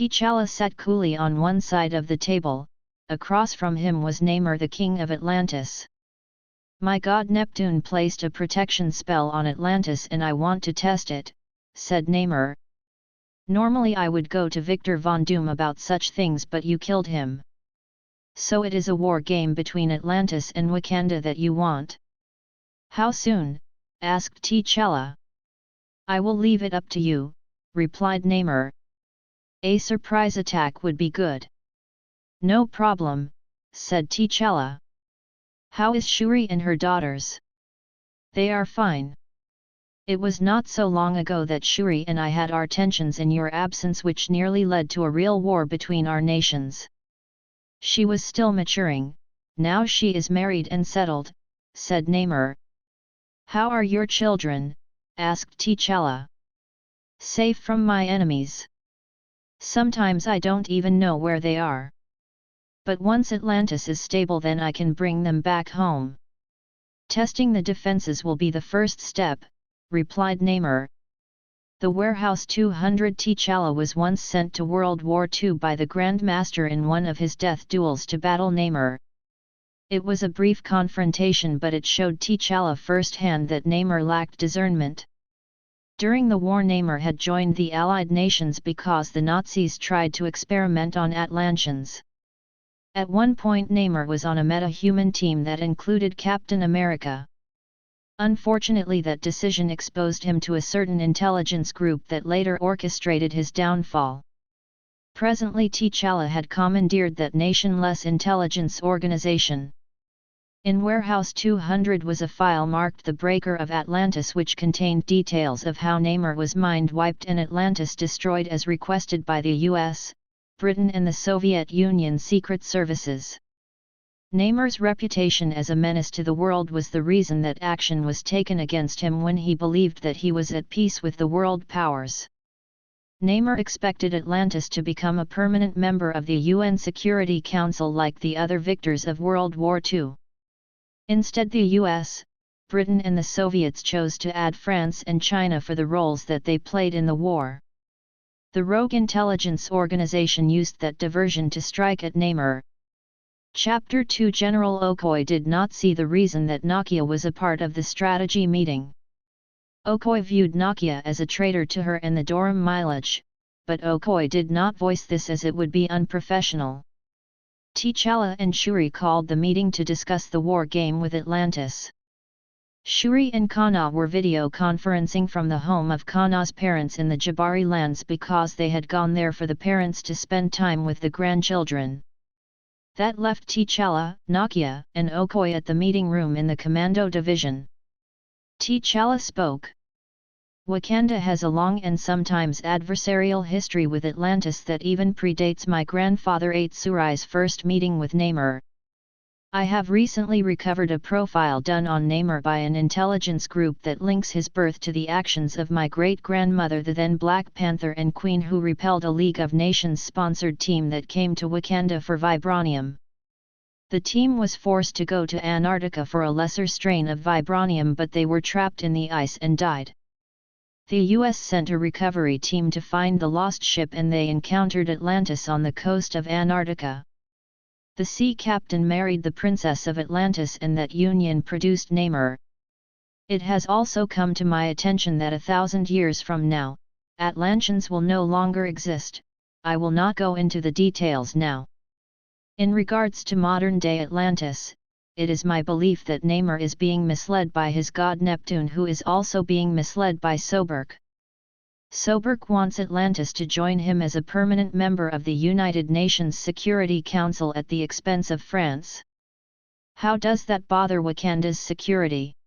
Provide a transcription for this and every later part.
T'Challa sat coolly on one side of the table, across from him was Namor, the king of Atlantis. "My god Neptune placed a protection spell on Atlantis and I want to test it," said Namor. "Normally I would go to Victor Von Doom about such things, but you killed him. So it is a war game between Atlantis and Wakanda that you want?" "How soon?" asked T'Challa. "I will leave it up to you," replied Namor. "A surprise attack would be good." "No problem," said T'Challa. "How is Shuri and her daughters?" "They are fine. It was not so long ago that Shuri and I had our tensions in your absence, which nearly led to a real war between our nations. She was still maturing, now she is married and settled," said Namor. "How are your children?" asked T'Challa. "Safe from my enemies. Sometimes I don't even know where they are. But once Atlantis is stable, then I can bring them back home. Testing the defenses will be the first step," replied Namor. The Warehouse 200 T'Challa was once sent to World War II by the Grand Master in one of his death duels to battle Namor. It was a brief confrontation, but it showed T'Challa firsthand that Namor lacked discernment. During the war, Namor had joined the Allied nations because the Nazis tried to experiment on Atlanteans. At one point Namor was on a meta-human team that included Captain America. Unfortunately, that decision exposed him to a certain intelligence group that later orchestrated his downfall. Presently T'Challa had commandeered that nationless intelligence organization. In Warehouse 200 was a file marked The Breaker of Atlantis, which contained details of how Namor was mind-wiped and Atlantis destroyed as requested by the US, Britain and the Soviet Union secret services. Namor's reputation as a menace to the world was the reason that action was taken against him when he believed that he was at peace with the world powers. Namor expected Atlantis to become a permanent member of the UN Security Council like the other victors of World War II. Instead, the US, Britain and the Soviets chose to add France and China for the roles that they played in the war. The rogue intelligence organization used that diversion to strike at Namor. Chapter 2 General Okoye did not see the reason that Nakia was a part of the strategy meeting. Okoye viewed Nakia as a traitor to her and the Dorum Mileage, but Okoye did not voice this as it would be unprofessional. T'Challa and Shuri called the meeting to discuss the war game with Atlantis. Shuri and Kana were video conferencing from the home of Kana's parents in the Jabari lands because they had gone there for the parents to spend time with the grandchildren. That left T'Challa, Nakia, and Okoye at the meeting room in the Commando Division. T'Challa spoke. "Wakanda has a long and sometimes adversarial history with Atlantis that even predates my grandfather Atsurai's first meeting with Namor. I have recently recovered a profile done on Namor by an intelligence group that links his birth to the actions of my great-grandmother, the then Black Panther and Queen, who repelled a League of Nations-sponsored team that came to Wakanda for vibranium. The team was forced to go to Antarctica for a lesser strain of vibranium, but they were trapped in the ice and died. The US sent a recovery team to find the lost ship and they encountered Atlantis on the coast of Antarctica. The sea captain married the princess of Atlantis and that union produced Namor. It has also come to my attention that 1,000 years from now, Atlanteans will no longer exist. I will not go into the details now. In regards to modern-day Atlantis, it is my belief that Namor is being misled by his god Neptune, who is also being misled by Soberk. Soberk wants Atlantis to join him as a permanent member of the United Nations Security Council at the expense of France. How does that bother Wakanda's security?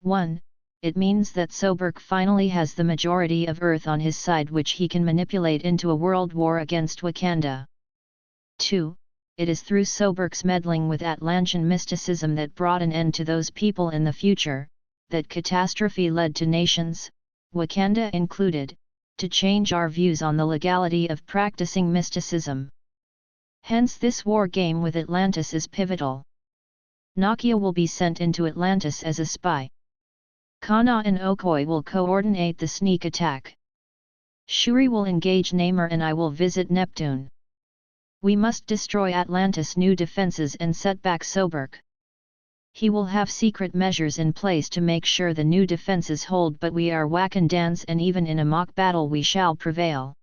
1. It means that Soberk finally has the majority of Earth on his side, which he can manipulate into a world war against Wakanda. 2. It is through Soberk's meddling with Atlantean mysticism that brought an end to those people in the future, that catastrophe led to nations, Wakanda included, to change our views on the legality of practicing mysticism. Hence this war game with Atlantis is pivotal. Nakia will be sent into Atlantis as a spy. Kana and Okoye will coordinate the sneak attack. Shuri will engage Namor and I will visit Neptune. We must destroy Atlantis' new defenses and set back Soberg. He will have secret measures in place to make sure the new defenses hold, but we are Wakandans and even in a mock battle we shall prevail.